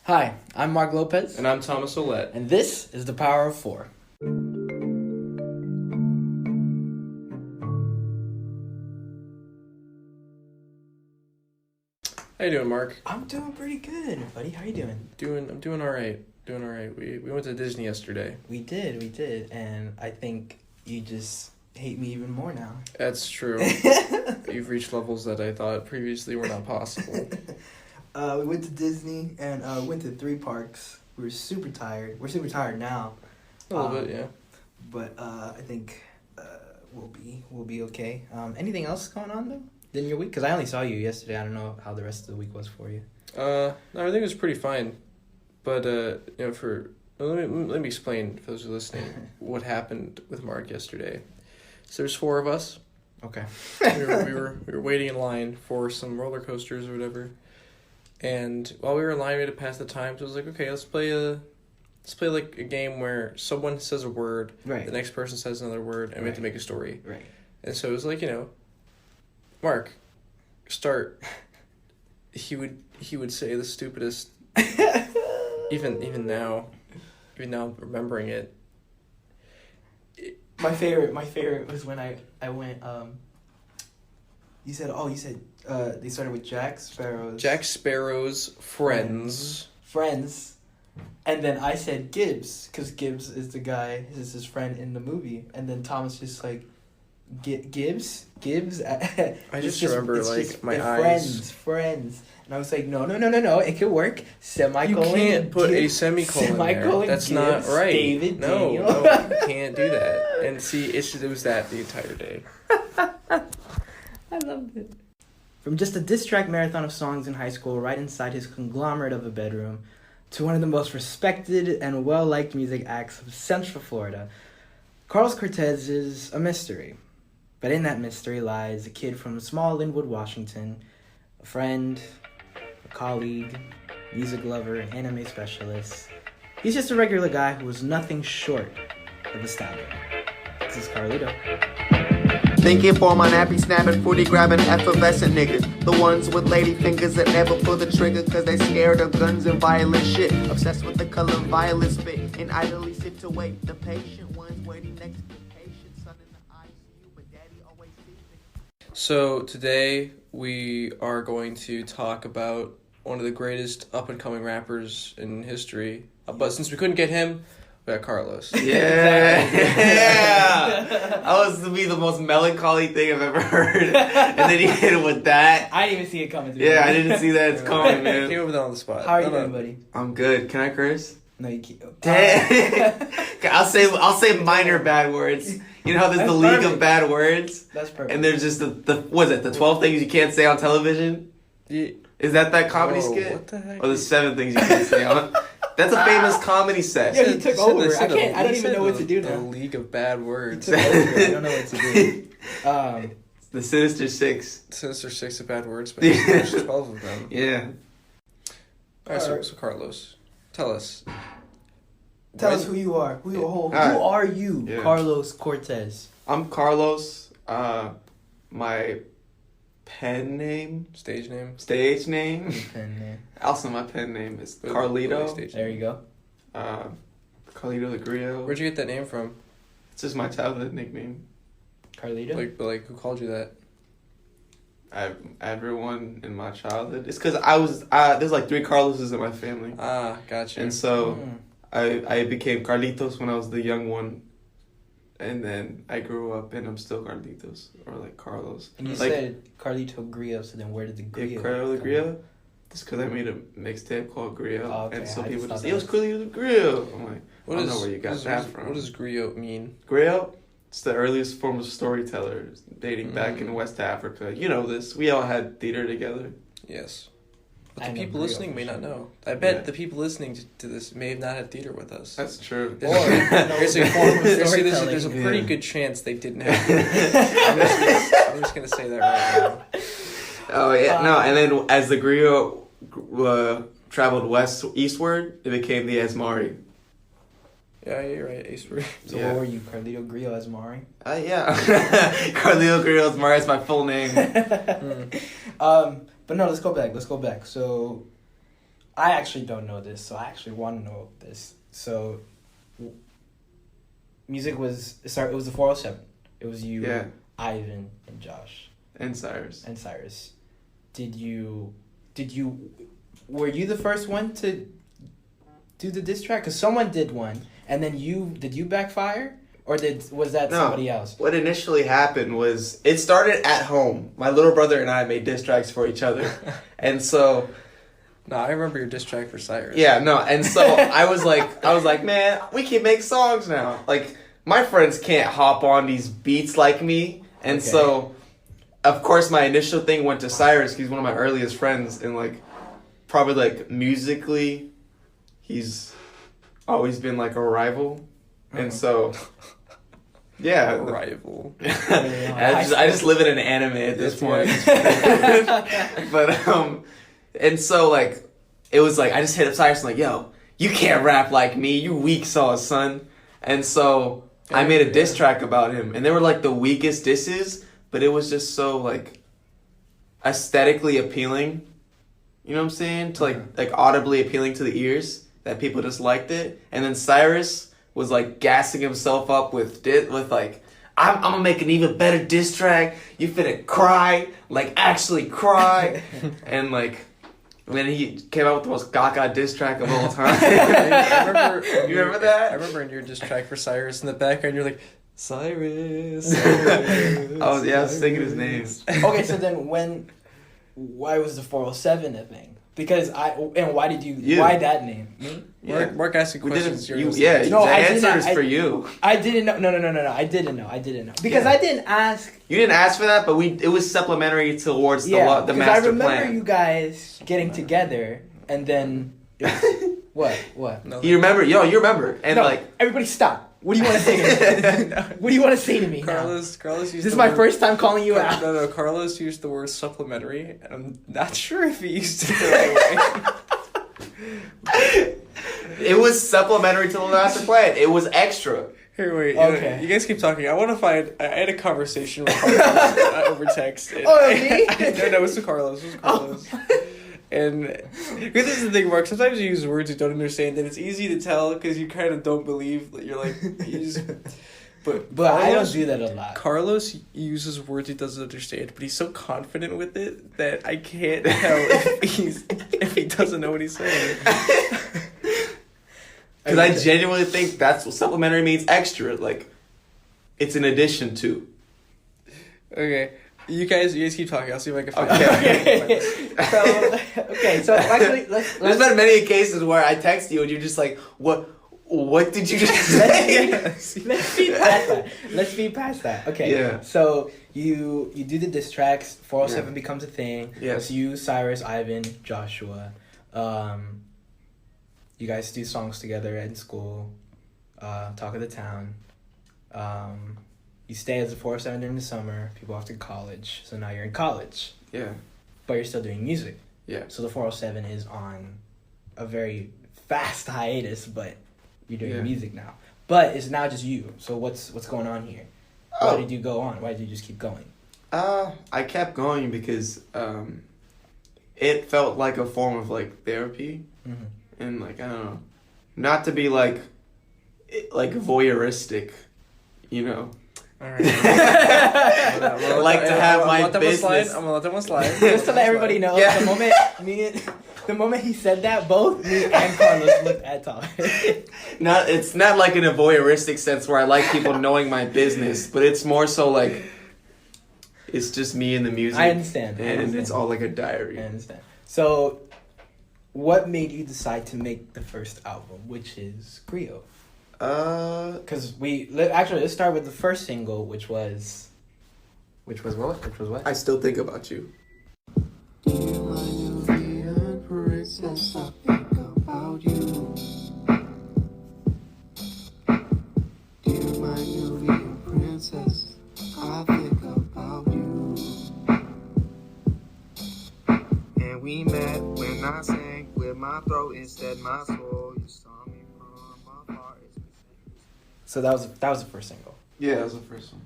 Hi, I'm Mark Lopez. And I'm Thomas Ouellette. And this is The Power of Four. How you doing, Mark? I'm doing pretty good, buddy. How you doing? I'm doing all right. We went to Disney yesterday. We did. And I think you just hate me even more now. That's true. You've reached levels that I thought previously were not possible. We went to Disney and went to 3 parks. We were super tired. We're super tired now. A little bit, yeah. But I think we'll be okay. Anything else going on though in your week? Because I only saw you yesterday. I don't know how the rest of the week was for you. No, everything was pretty fine. But let me explain for those who are listening what happened with Mark yesterday. So there's 4 of us. Okay. we were waiting in line for some roller coasters or whatever. And while we were in line, we had to pass the time. So I was like, okay, let's play like a game where someone says a word, right. The next person says another word, and we have to make a story. Right. And so it was like, Mark, start. He would say the stupidest. even now, remembering it. My favorite was when I went. You said they started with Jack Sparrow's. Jack Sparrow's friends. Friends, and then I said Gibbs because Gibbs is his friend in the movie, and then Thomas just like, Gibbs. I just remember my eyes. Friends. And I was like, no, it could work. Semicolon. You can't put a semicolon there. That's Gibbs, not right. David, no, Daniel. you can't do that. And see, it was that the entire day. I loved it. From just a diss track marathon of songs in high school, right inside his conglomerate of a bedroom, to one of the most respected and well-liked music acts of Central Florida, Cortes is a mystery. But in that mystery lies a kid from small Linwood, Washington, a friend, a colleague, music lover, and anime specialist. He's just a regular guy who was nothing short of astounding. This is Carlito. Thinking for my nappy snapping, fruity grabbing, effervescent niggas. The ones with lady fingers that never pull the trigger cause they scared of guns and violent shit. Obsessed with the color violet spit and idly sit to wait. The patient ones waiting next to the patient, son in the ICU, but daddy always sees it. So today we are going to talk about one of the greatest up-and-coming rappers in history. But since we couldn't get him, we got Carlos. Yeah. That was to be the most melancholy thing I've ever heard. And then he hit it with that. I didn't even see it coming. Yeah, I didn't see that. It's coming, man. Came over there on the spot. How are you doing, buddy? I'm good. Can I curse? No, you can't. Damn. I'll say minor bad words. You know how there's That's the league perfect. of bad words? That's perfect. And there's just the 12 things you can't say on television? Yeah. Is that comedy Whoa, skit? what the heck? Or the 7 things you can't say on? That's a famous comedy set. Yeah, he took over. I don't even know what to do The now. League of Bad Words. He took over. I don't know what to do. The Sinister Six. Sinister 6 of bad words, but there's 12 of them. Yeah. Alright, so Carlos, tell us. Tell us who you are. Who Alright. are you, Yeah. Carlos Cortes? I'm Carlos. My pen name, Stage name? stage name. Pen name. Also, my pen name is What Carlito. stage There name? you go. Carlito the Griot. Where'd you get that name from? It's just my childhood nickname. Carlito? Like who called you that? Everyone in my childhood. It's because I was there's like 3 Carloses in my family, Ah, gotcha. and so I became Carlitos when I was the young one, and then I grew up and I'm still Carlitos or like Carlos. And you like, said Carlito Griot, so then where did the Griot yeah, Carlito the come Griot. Just because I made a mixtape called Griot, Oh, okay. and so I people just just thought it was that Carlito the Griot. I'm like, I don't know where you got that from. What does griot mean? Griot? It's the earliest form of storyteller, dating back in West Africa. You know this. We all had theater together. Yes. But I the know people griot listening for may not sure. know. I bet Yeah. the people listening to this may have not had theater with us. That's true. Or there's a form of There's storytelling. a pretty Yeah. good chance they didn't have theater. I'm just gonna say that right now. Oh yeah, no. And then as the Griot traveled eastward, it became the Asmari. Yeah, you're right. Ace Free. So Yeah. what were you, Carlito Griot Asmari? Yeah. Carlito Griot Asmari is my full name. But no, let's go back. So I actually don't know this, so I actually want to know this. So, music was it was the 407. It was you, Yeah. Ivan, and Josh, And Cyrus. and Cyrus. Were you the first one to do the diss track? Because someone did one, and then did you backfire? Or was that No. somebody else? What initially happened was it started at home. My little brother and I made diss tracks for each other. And so No, I remember your diss track for Cyrus. yeah, no, and so I was like, man, we can make songs now. Like my friends can't hop on these beats like me. And Okay. so of course my initial thing went to Cyrus. He's one of my earliest friends, and like probably like musically he's always been like a rival. And so yeah, Rival. I just live in an anime at this point. But and so like it was like I just hit up Cyrus and like, yo, you can't rap like me, you weak sauce, son. And so I made a diss track about him, and they were like the weakest disses, but it was just so like aesthetically appealing. You know what I'm saying? To like audibly appealing to the ears, that people just liked it. And then Cyrus was like gassing himself up with like, I'm gonna make an even better diss track. You finna cry, like actually cry. And like, when he came out with the most gaga diss track of all time. You remember that? I remember in your diss track for Cyrus in the background, you're like, Cyrus. Cyrus I was singing his name. Okay, so then why was the 407 a thing? Because why did you why that name? Me? Yeah. Mark asking We questions. didn't. you're No, No, the I answer didn't- is for you. I didn't know. No. I didn't know. Because Yeah. I didn't ask. You didn't ask for that, but it was supplementary towards the Because master I remember plan. you guys getting together, and then what? No, You remember? You remember? And No, like, everybody stop. What do you want to say to me? What do you want to say to me now? Carlos used This is the my word- first time calling you out. No, Carlos used the word supplementary, and I'm not sure if he used it the right way. it was supplementary to the master plan. It was extra. Here, wait. Okay. You guys keep talking. I want to find. I had a conversation with Carlos over text. And Oh, me? No, it was with Carlos. It was Carlos. And this is the thing, Mark. Sometimes you use words you don't understand, and it's easy to tell because you kind of don't believe. You're like, But I don't do that a lot. Carlos uses words he doesn't understand, but he's so confident with it that I can't tell if he doesn't know what he's saying. Because I genuinely think that's what supplementary means. Extra, like it's in addition to. Okay, you guys keep talking. I'll see if I can find Okay. So actually, let's There's been many cases where I text you and you're just like, what did you just say? let's speed past that. Let's speed past that. Okay. Yeah. So you do the diss tracks. 407 Yeah. becomes a thing. Yes. It's you, Cyrus, Ivan, Joshua. You guys do songs together in school. Talk of the Town. You stay as a 407 during the summer. People off to college. So now you're in college, Yeah. but you're still doing music. Yeah. So the 407 is on a very fast hiatus, but you're doing Yeah. music now. But it's now just you. So what's going on here? Why Oh. did you go on? Why did you just keep going? I kept going because it felt like a form of like therapy, Mm-hmm. and like I don't know, not to be like voyeuristic, you know. Alright. Like to have my business. I'm gonna let that one slide. Just to let everybody know, Yeah. the moment he said that, both me and Carlos looked at Tyler. It's not like in a voyeuristic sense where I like people knowing my business, but it's more so like it's just me and the music. I understand. And it's all like a diary. I understand. So, what made you decide to make the first album, which is Griot? Because let's start with the first single, which was what? I still think about you. Dear my Nubian princess, I think about you. Dear my Nubian princess, I think about you. And we met when I sang with my throat instead my soul. You saw me from afar. So that was the first single. Yeah, that was the first one.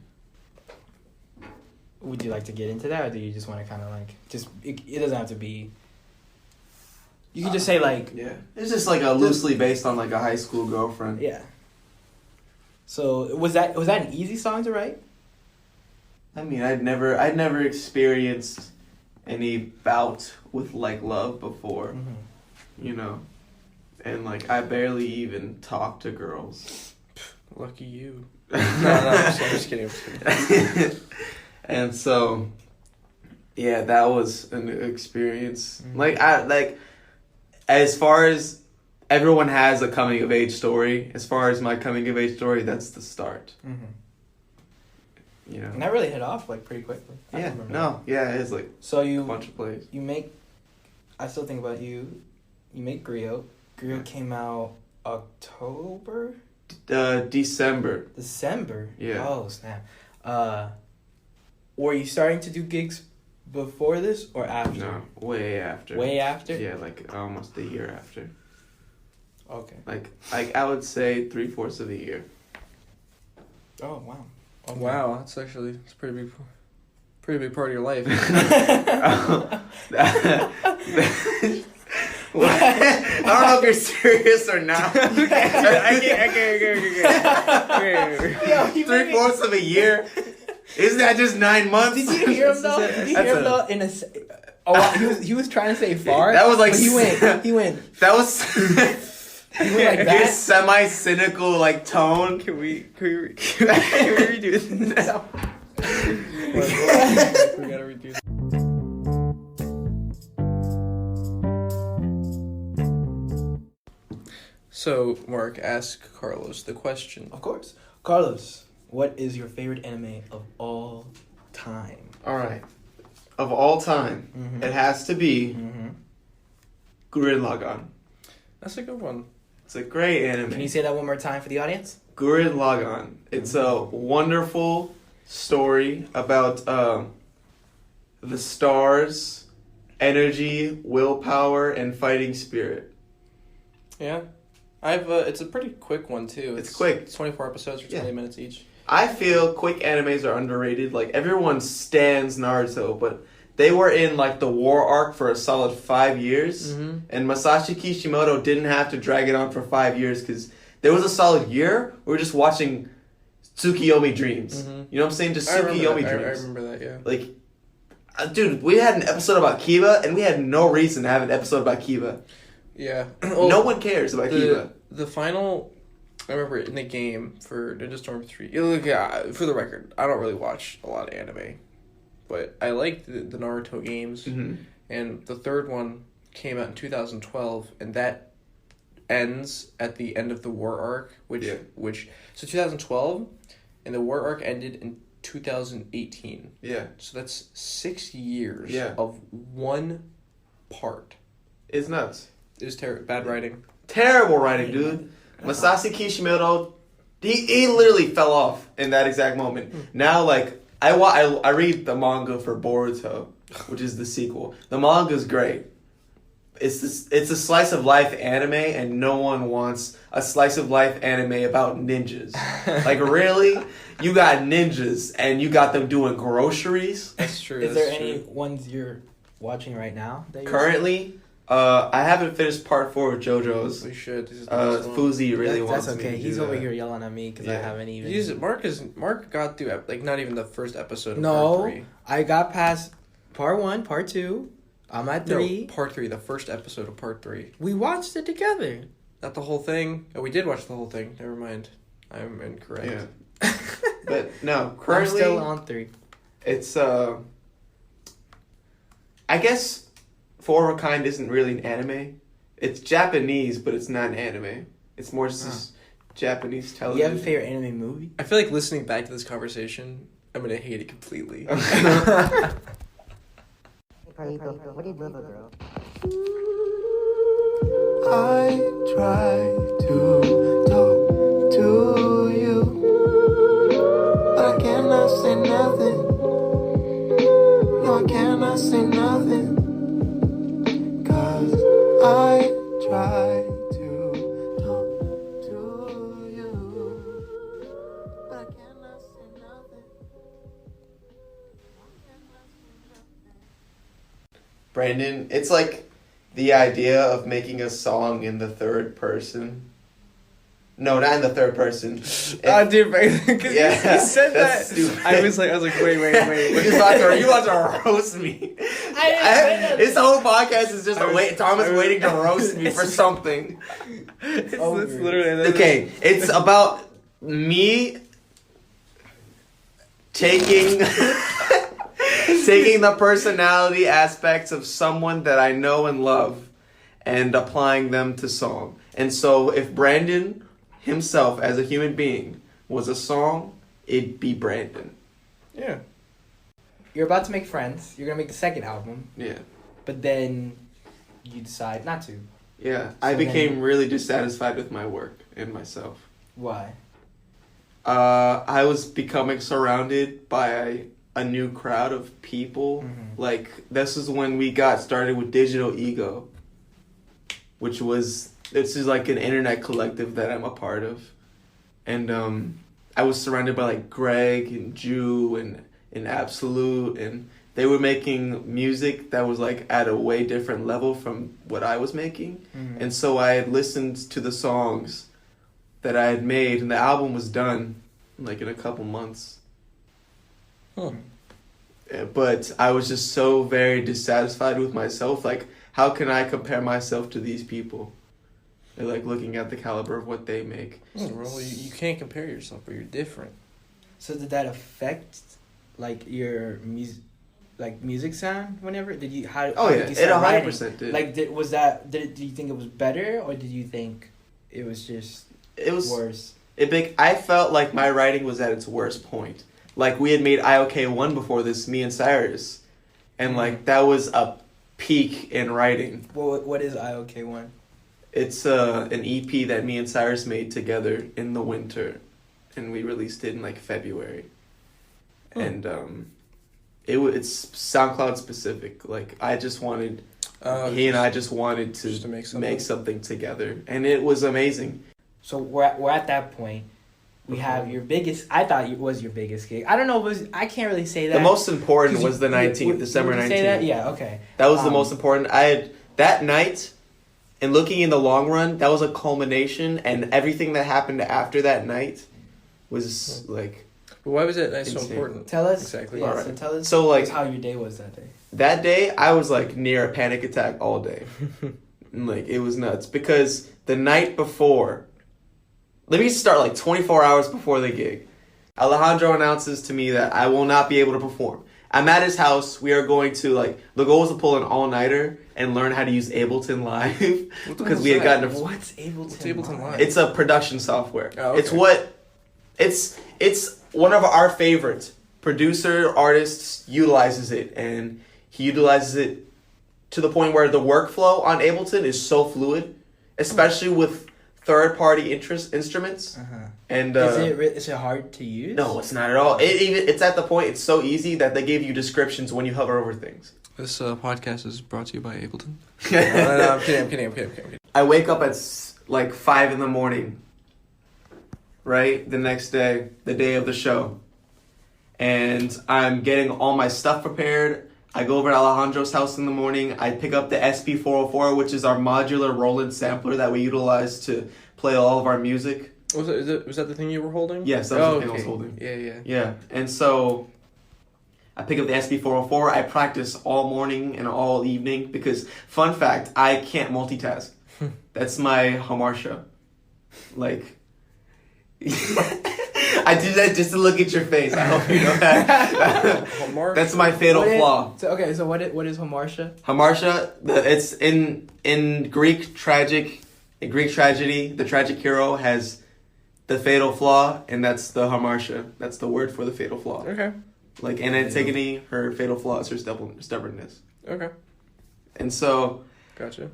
Would you like to get into that, or do you just want to kind of like it doesn't have to be You can just say like, Yeah. It's just like a loosely based on like a high school girlfriend. yeah. So was that an easy song to write? I mean, I'd never experienced any bout with like love before, you know, and like I barely even talk to girls. Lucky you. No, I'm just kidding. And so, yeah, that was an experience. Like as far as everyone has a coming of age story, as far as my coming of age story, that's the start. You know. And that really hit off like pretty quickly. Yeah. No. Yeah, it's like So a bunch of plays. you make. I still think about you. You make Griot. Griot came out October. December. December. Yeah. Oh snap. Were you starting to do gigs before this or after? No, way after. Way after. Yeah, like almost a year after. Okay. Like I would say 3/4 of the year. Oh wow. Okay. Wow, that's actually it's a pretty big part of your life. I don't know if you're serious or not. Okay. 3/4 of a year. Isn't that just 9 months? Did you hear him though? Did you hear him though? He was trying to say far. That was like but he went. That was He went like that. his semi-cynical like tone. Can we redo this? We gotta redo this. So, Mark, ask Carlos the question. Of course, Carlos. What is your favorite anime of all time? All right, of all time, it has to be Gurren Lagann. That's a good one. It's a great anime. Can you say that one more time for the audience? Gurren Lagann. It's a wonderful story about the stars, energy, willpower, and fighting spirit. Yeah. It's a pretty quick one, too. It's quick. It's 24 episodes for 20 minutes each. I feel quick animes are underrated. Like, everyone stands Naruto, but they were in, like, the war arc for a solid 5 years. And Masashi Kishimoto didn't have to drag it on for 5 years because there was a solid year we were just watching Tsukiyomi Dreams. You know what I'm saying? Just Tsukiyomi Dreams. I remember that, yeah. Like, dude, we had an episode about Kiba, and we had no reason to have an episode about Kiba. Yeah. No one cares about Kiba. The final... I remember in the game for Ninja Storm 3... Yeah, for the record, I don't really watch a lot of anime. But I liked the Naruto games. And the third one came out in 2012, and that ends at the end of the war arc, so 2012, and the war arc ended in 2018. Yeah. So that's 6 years Yeah. of one part. It's nuts. It was bad writing. Terrible writing, dude. Masashi Kishimoto, he literally fell off in that exact moment. Now, like, I read the manga for Boruto, which is the sequel. The manga's great. It's a slice of life anime, and no one wants a slice of life anime about ninjas. Like, really? You got ninjas, and you got them doing groceries? That's true. Is there any ones you're watching right now? That you're Currently, I haven't finished part 4 of JoJo's. We should. This is the next one. Fuzi really wants That's me okay. to He's do over that. here yelling at me because I haven't even. Mark got through like not even the first episode of No, part 3. I got past part 1, part 2. I'm at 3. No, part 3, the first episode of part 3. We watched it together. Not the whole thing. Oh, we did watch the whole thing. Never mind. I'm incorrect. Yeah. But no, I'm currently still on 3. it's I guess For a Kind isn't really an anime. It's Japanese, but it's not an anime. It's more just Japanese Do television. you have a favorite anime movie? I feel like listening back to this conversation, I'm gonna hate it completely. What do you do, girl? I try to talk to you, but I cannot say nothing. No, I cannot say nothing. 'Cause I try to talk to you, but I cannot say nothing. Brandon, it's like the idea of making a song in the third person. No, not in the third person. Dude, because Yeah, you said that. that's stupid. I was like, wait. You about to roast me. This whole podcast is just Thomas waiting to roast me for something. It's literally Okay, it's about me taking the personality aspects of someone that I know and love and applying them to song. And so if Brandon himself as a human being was a song, it'd be Brandon. Yeah. You're about to make friends. You're gonna make the second album, Yeah. but then you decide not to. Yeah. So I became then- really dissatisfied with my work and myself. Why? I was becoming surrounded by a new crowd of people. Mm-hmm. Like, this is when we got started with Digital Ego, this is like an internet collective that I'm a part of. And I was surrounded by like Greg and Jew and Absolute, and they were making music that was like at a way different level from what I was making. Mm-hmm. And so I had listened to the songs that I had made, and the album was done like in a couple months. Huh. But I was just so very dissatisfied with myself. Like, how can I compare myself to these people? And, like, looking at the caliber of what they make. Well, you can't compare yourself, but you're different. So did that affect like your music sound? Whenever did you how? Oh how yeah, did you it start 100% did. Like, do you think it was better, or did you think it was just it was worse? I felt like my writing was at its worst point. Like, we had made IOK1 before this, me and Cyrus, and like that was a peak in writing. What is IOK1? It's an EP that me and Cyrus made together in the winter, and we released it in like February. And it's SoundCloud specific. Like, I just wanted he and I just wanted to make something together, and it was amazing. So we're at that point. We have your biggest. I thought it was your biggest gig. I don't know. I can't really say that. The most important was the 19th, Would December you 19th. say that? Yeah. Okay. That was the most important. I had that night, and looking in the long run, that was a culmination, and everything that happened after that night was like. But why was that so Insane. important? Tell us Exactly. Yeah. Alright. So tell us. So, like- how your day was that day. That day, I was like near a panic attack all day. And, like, it was nuts because the night before, let me start like 24 hours before the gig. Alejandro announces to me that I will not be able to perform. I'm at his house. We are going to the goal was to pull an all-nighter and learn how to use Ableton Live because we had gotten What's Ableton Live? It's a production software. Oh, okay. It's one of our favorite producer artists utilizes it, and he utilizes it to the point where the workflow on Ableton is so fluid, especially with third-party instruments. And Is it hard to use? no, it's not at all. It's at the point it's so easy that they give you descriptions when you hover over things. This podcast is brought to you by Ableton. No, I'm kidding. I wake up at like 5 a.m, right? The next day, the day of the show. And I'm getting all my stuff prepared. I go over to Alejandro's house in the morning. I pick up the SP404, which is our modular Roland sampler that we utilize to play all of our music. Was that the thing you were holding? Yes, that was the thing I was holding. Yeah. Yeah, and so I pick up the SP404. I practice all morning and all evening because, fun fact, I can't multitask. That's my hamartia. Like, I do that just to look at your face. I hope you know that. That's my fatal flaw. So what is hamartia? Hamartia, it's in Greek tragedy, the tragic hero has the fatal flaw, and that's the hamartia. That's the word for the fatal flaw. Okay. Like in Antigone, her fatal flaw is her stubbornness. Okay. And so, Gotcha.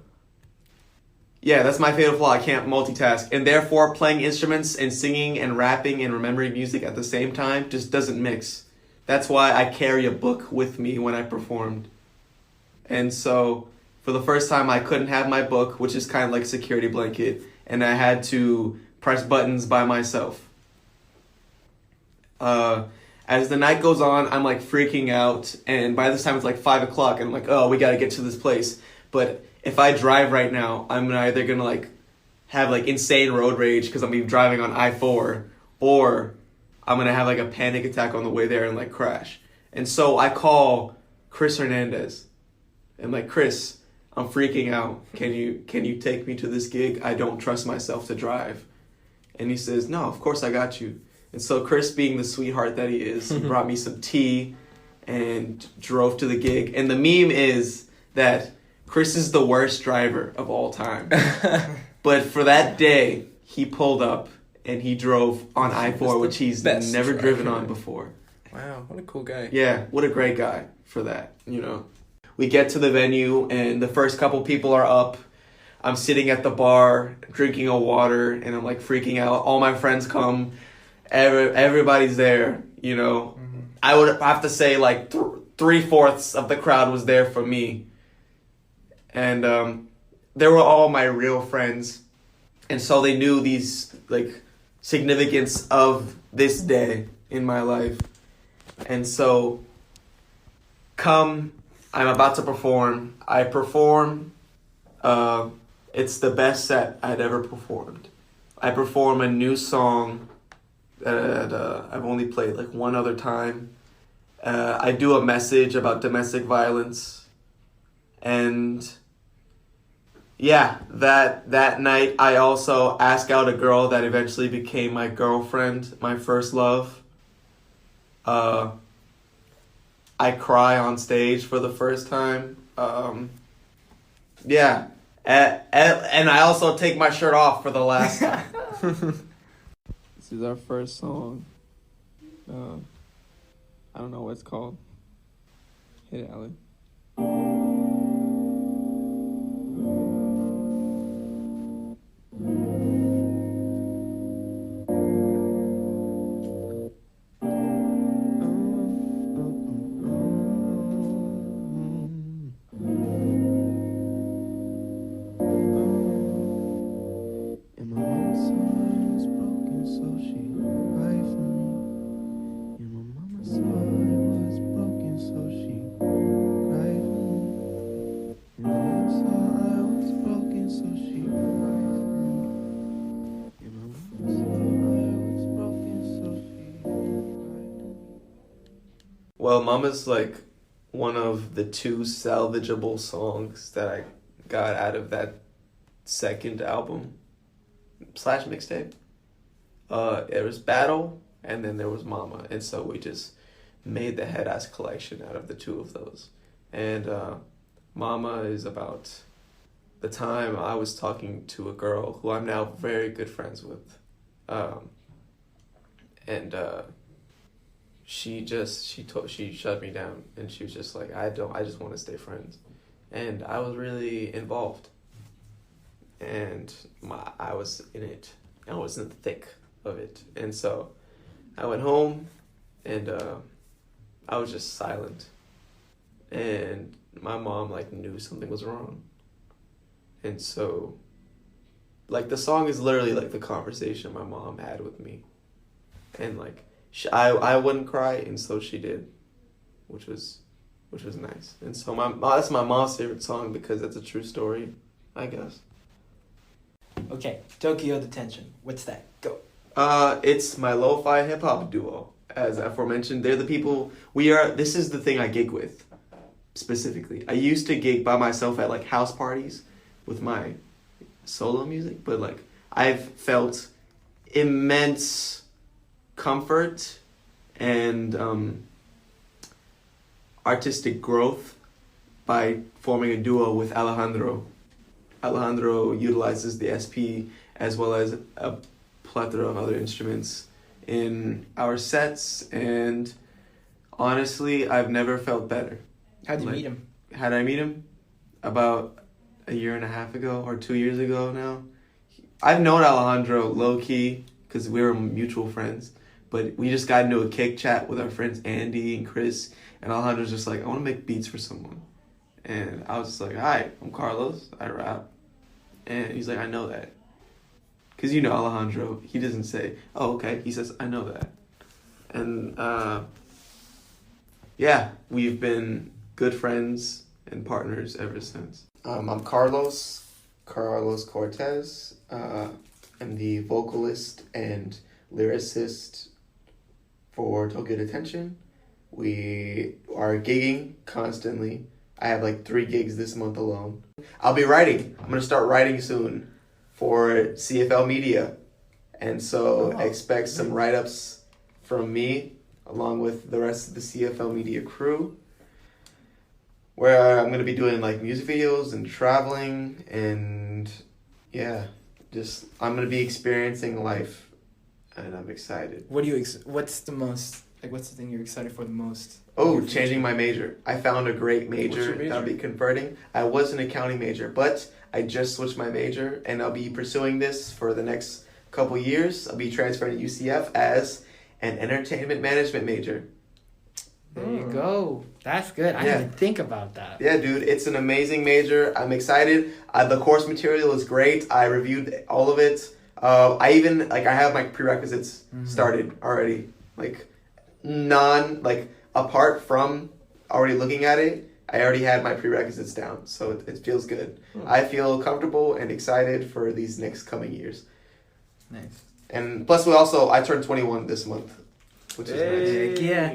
yeah, that's my fatal flaw. I can't multitask. And therefore, playing instruments and singing and rapping and remembering music at the same time just doesn't mix. That's why I carry a book with me when I performed. And so, for the first time, I couldn't have my book, which is kind of like a security blanket, and I had to press buttons by myself. As the night goes on, I'm like freaking out, and by this time it's like 5 o'clock, and I'm like, oh, we gotta get to this place. But if I drive right now, I'm either gonna like have like insane road rage because I'm gonna be driving on I-4, or I'm gonna have like a panic attack on the way there and like crash. And so I call Chris Hernandez. I'm like, Chris, I'm freaking out. Can you take me to this gig? I don't trust myself to drive. And he says, no, of course I got you. And so Chris, being the sweetheart that he is, he brought me some tea and drove to the gig. And the meme is that Chris is the worst driver of all time. But for that day, he pulled up and he drove on I-4, which he's never driven on before. Wow, what a cool guy. Yeah, what a great guy for that, you know. We get to the venue and the first couple people are up. I'm sitting at the bar drinking a water and I'm like freaking out. All my friends come. Everybody's there, you know. Mm-hmm. I would have to say like 3/4 of the crowd was there for me. And they were all my real friends. And so they knew these like significance of this day in my life. And so I'm about to perform. I perform. It's the best set I'd ever performed. I perform a new song that I've only played like one other time. I do a message about domestic violence. And yeah, that night I also ask out a girl that eventually became my girlfriend, my first love. I cry on stage for the first time. Yeah. And I also take my shirt off for the last time. This is our first song. I don't know what it's called. Hit it, Alan. Well, Mama's like one of the 2 salvageable songs that I got out of that second album / mixtape. It was Battle, and then there was Mama, and so we just made the Head Ass collection out of the 2 of those. And Mama is about the time I was talking to a girl who I'm now very good friends with. She shut me down, and she was just like, I just want to stay friends. And I was really involved. And I was in it. I was in the thick of it. And so I went home, and I was just silent. And my mom like knew something was wrong. And so like the song is literally like the conversation my mom had with me. And like I wouldn't cry, and so she did, which was nice. And so that's my mom's favorite song because it's a true story, I guess. Okay, Tokyo Detention. What's that? Go. It's my lo-fi hip hop duo. As aforementioned, they're the people this is the thing I gig with, specifically. I used to gig by myself at like house parties with my solo music, but like I've felt immense comfort and artistic growth by forming a duo with Alejandro. Alejandro utilizes the SP as well as a plethora of other instruments in our sets, and honestly, I've never felt better. How'd you meet him? How'd I meet him? About a year and a half ago or 2 years ago now. I've known Alejandro low-key because we were mutual friends, but we just got into a kick chat with our friends Andy and Chris, and Alejandro's just like, I want to make beats for someone. And I was just like, hi, I'm Carlos, I rap. And he's like, I know that. Because you know Alejandro, he doesn't say, oh, okay. He says, I know that. And yeah, we've been good friends and partners ever since. I'm Carlos Cortes. I'm the vocalist and lyricist for Tokyo Detention. We are gigging constantly. I have like 3 gigs this month alone. I'll be writing. I'm going to start writing soon for CFL Media. And so expect some write-ups from me along with the rest of the CFL Media crew, where I'm going to be doing like music videos and traveling, and yeah, just I'm going to be experiencing life, and I'm excited. What's the thing you're excited for the most? Oh, changing my major. I found a great What's your major major? that I'll be converting. I was an accounting major, but I just switched my major, and I'll be pursuing this for the next couple years. I'll be transferring to UCF as an entertainment management major. There you go. That's good. I Yeah. didn't even think about that. Yeah, dude, it's an amazing major. I'm excited. The course material is great. I reviewed all of it. I have my prerequisites started already. Apart from already looking at it, I already had my prerequisites down. So it feels good. I feel comfortable and excited for these next coming years. Nice. And plus, I turned 21 this month, which is nice. Yeah.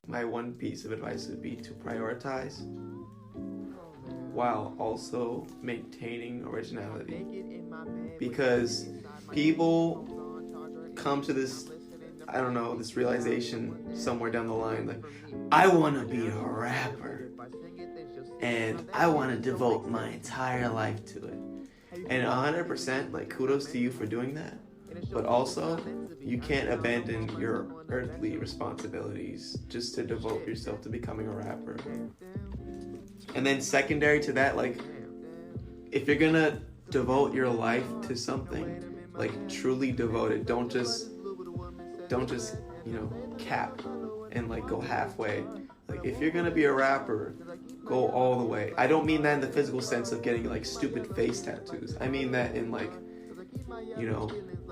My one piece of advice would be to prioritize while also maintaining originality. Because people come to this realization somewhere down the line, like, I want to be a rapper and I want to devote my entire life to it. And 100%, like, kudos to you for doing that. But also, you can't abandon your earthly responsibilities just to devote yourself to becoming a rapper. And then secondary to that, like, if you're gonna devote your life to something, like, truly devote it. Don't just cap and like go halfway. Like, if you're gonna be a rapper, go all the way. I don't mean that in the physical sense of getting like stupid face tattoos. I mean that in like,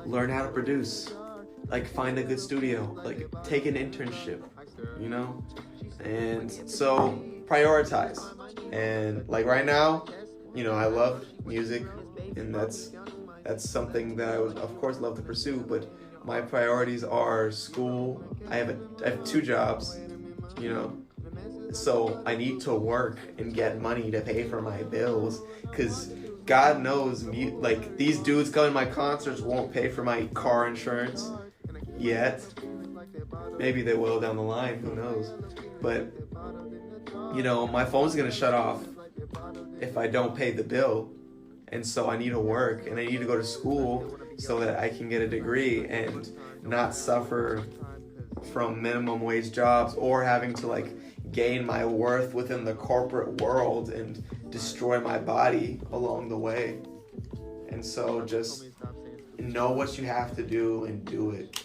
learn how to produce, like find a good studio, like take an internship, and so prioritize. And like right now, I love music, and that's something that I would of course love to pursue, but my priorities are school. I have 2 jobs, so I need to work and get money to pay for my bills, because God knows, like, these dudes coming to my concerts won't pay for my car insurance yet. Maybe they will down the line, who knows. But, my phone's gonna shut off if I don't pay the bill. And so I need to work, and I need to go to school so that I can get a degree and not suffer from minimum wage jobs or having to like gain my worth within the corporate world and destroy my body along the way. And so just know what you have to do and do it.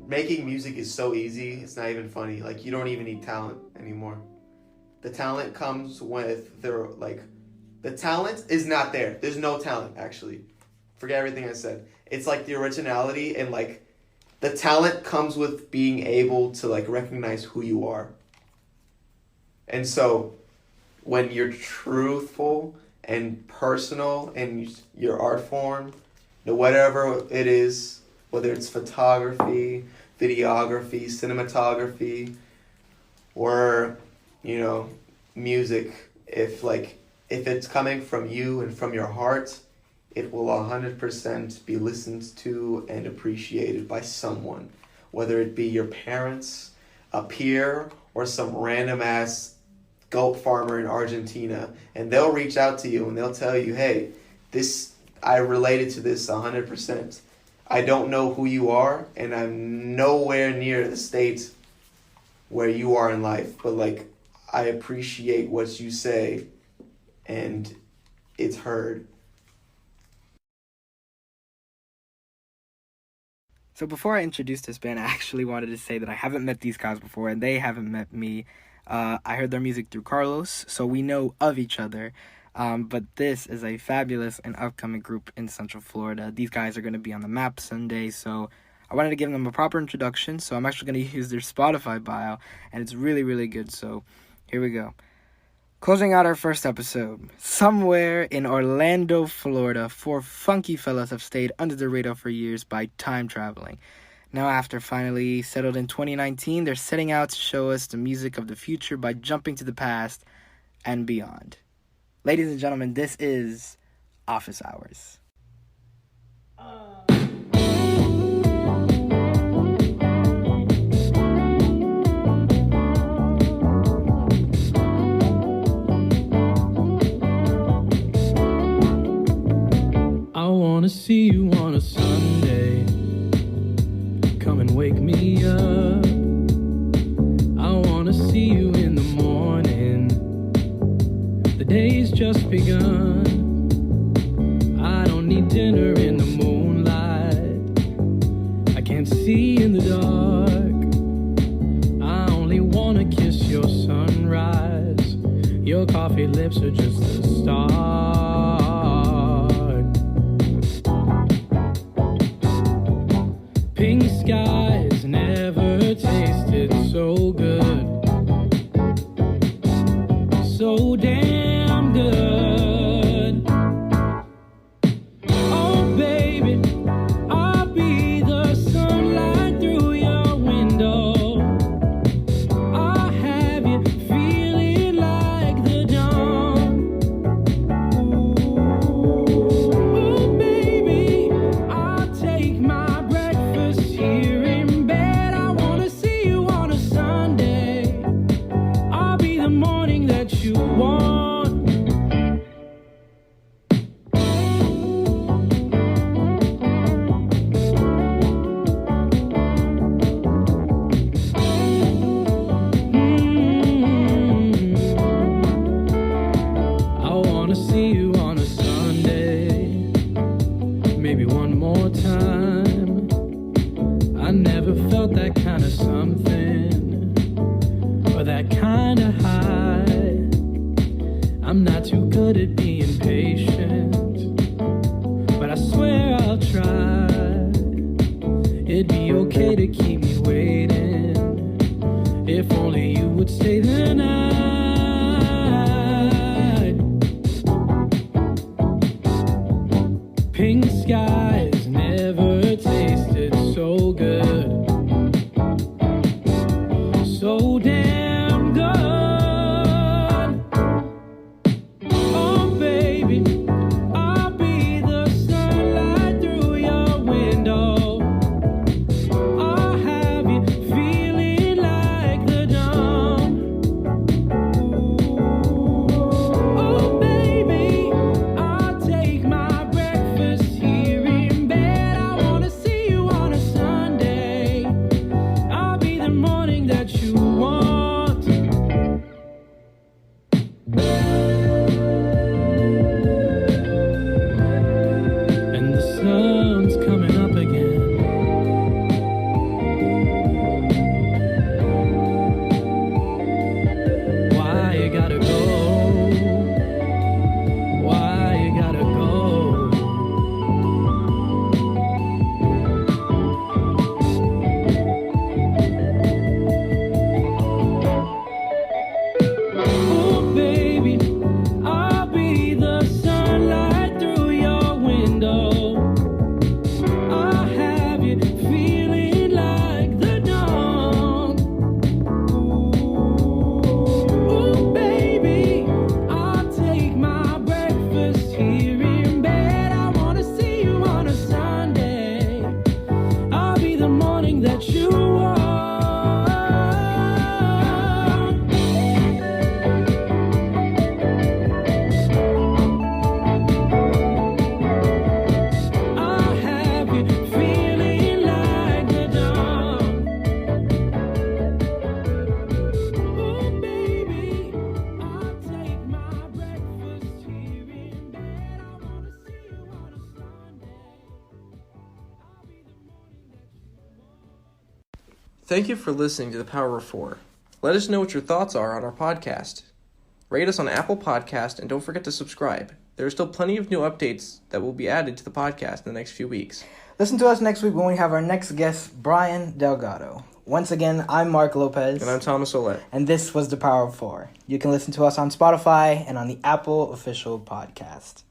Making music is so easy, it's not even funny. Like, you don't even need talent anymore. The talent comes with the talent is not there. There's no talent, actually. Forget everything I said. It's like the originality, and like the talent comes with being able to like recognize who you are. And so when you're truthful and personal in your art form, whatever it is, whether it's photography, videography, cinematography, or, music, if it's coming from you and from your heart, it will 100% be listened to and appreciated by someone, whether it be your parents, a peer, or some random ass goat farmer in Argentina. And they'll reach out to you and they'll tell you, hey, I related to this 100%. I don't know who you are, and I'm nowhere near the state where you are in life, but like, I appreciate what you say, and it's heard. So before I introduce this band, I actually wanted to say that I haven't met these guys before, and they haven't met me. I heard their music through Carlos, so we know of each other. But this is a fabulous and upcoming group in Central Florida. These guys are going to be on the map Sunday, so I wanted to give them a proper introduction. So I'm actually going to use their Spotify bio, and it's really, really good. So Here we go. Closing out our first episode. Somewhere in Orlando, Florida, 4 funky fellas have stayed under the radar for years by time traveling. Now, after finally settled in 2019, they're setting out to show us the music of the future by jumping to the past and beyond. Ladies and gentlemen, this is Office Hours. I wanna see you on a Sunday. Come and wake me up. I wanna see you in the morning. The day's just begun. I don't need dinner in the moonlight. I can't see in the dark. I only wanna kiss your sunrise. Your coffee lips are just the start. Pink skies never tasted so good. So damn good. Oh baby, I'll be the sunlight through your window. I'll have you feeling like the dawn. Ooh baby, I'll take my breakfast here in bed. I wanna see you on a Sunday. I'll be the morning that you want. I wanna see you on a Sunday, maybe one more time. I never felt that kind of something, or that kind of high. I'm not too good at being patient, but I swear I'll try. It'd be okay to keep me waiting, if only you would stay the night. Pink skies never tasted so good. So damn good. Oh baby, I'll be the sunlight through your window. I'll have you feeling like the dawn. Oh baby, I'll take my breakfast here in bed. I wanna see you on a Sunday. I'll be the morning that you want. And the sun's coming up again. Why you gotta go? Why you gotta go? Oh baby, I'll be the sunlight through your window. I'll have you feeling like the dawn. Oh baby, I'll take my breakfast here in bed. I wanna see you on a Sunday. I'll be the morning that you want. I'll have you feeling like the dawn. Oh baby, I'll take my breakfast here in bed. I wanna see you on a Sunday. I'll be the morning that you want. Thank you for listening to The Power of Four. Let us know what your thoughts are on our podcast. Rate us on Apple Podcast and don't forget to subscribe. There are still plenty of new updates that will be added to the podcast in the next few weeks. Listen to us next week when we have our next guest, Brian Delgado. Once again, I'm Mark Lopez. And I'm Thomas Olette. And this was The Power of Four. You can listen to us on Spotify and on the Apple official podcast.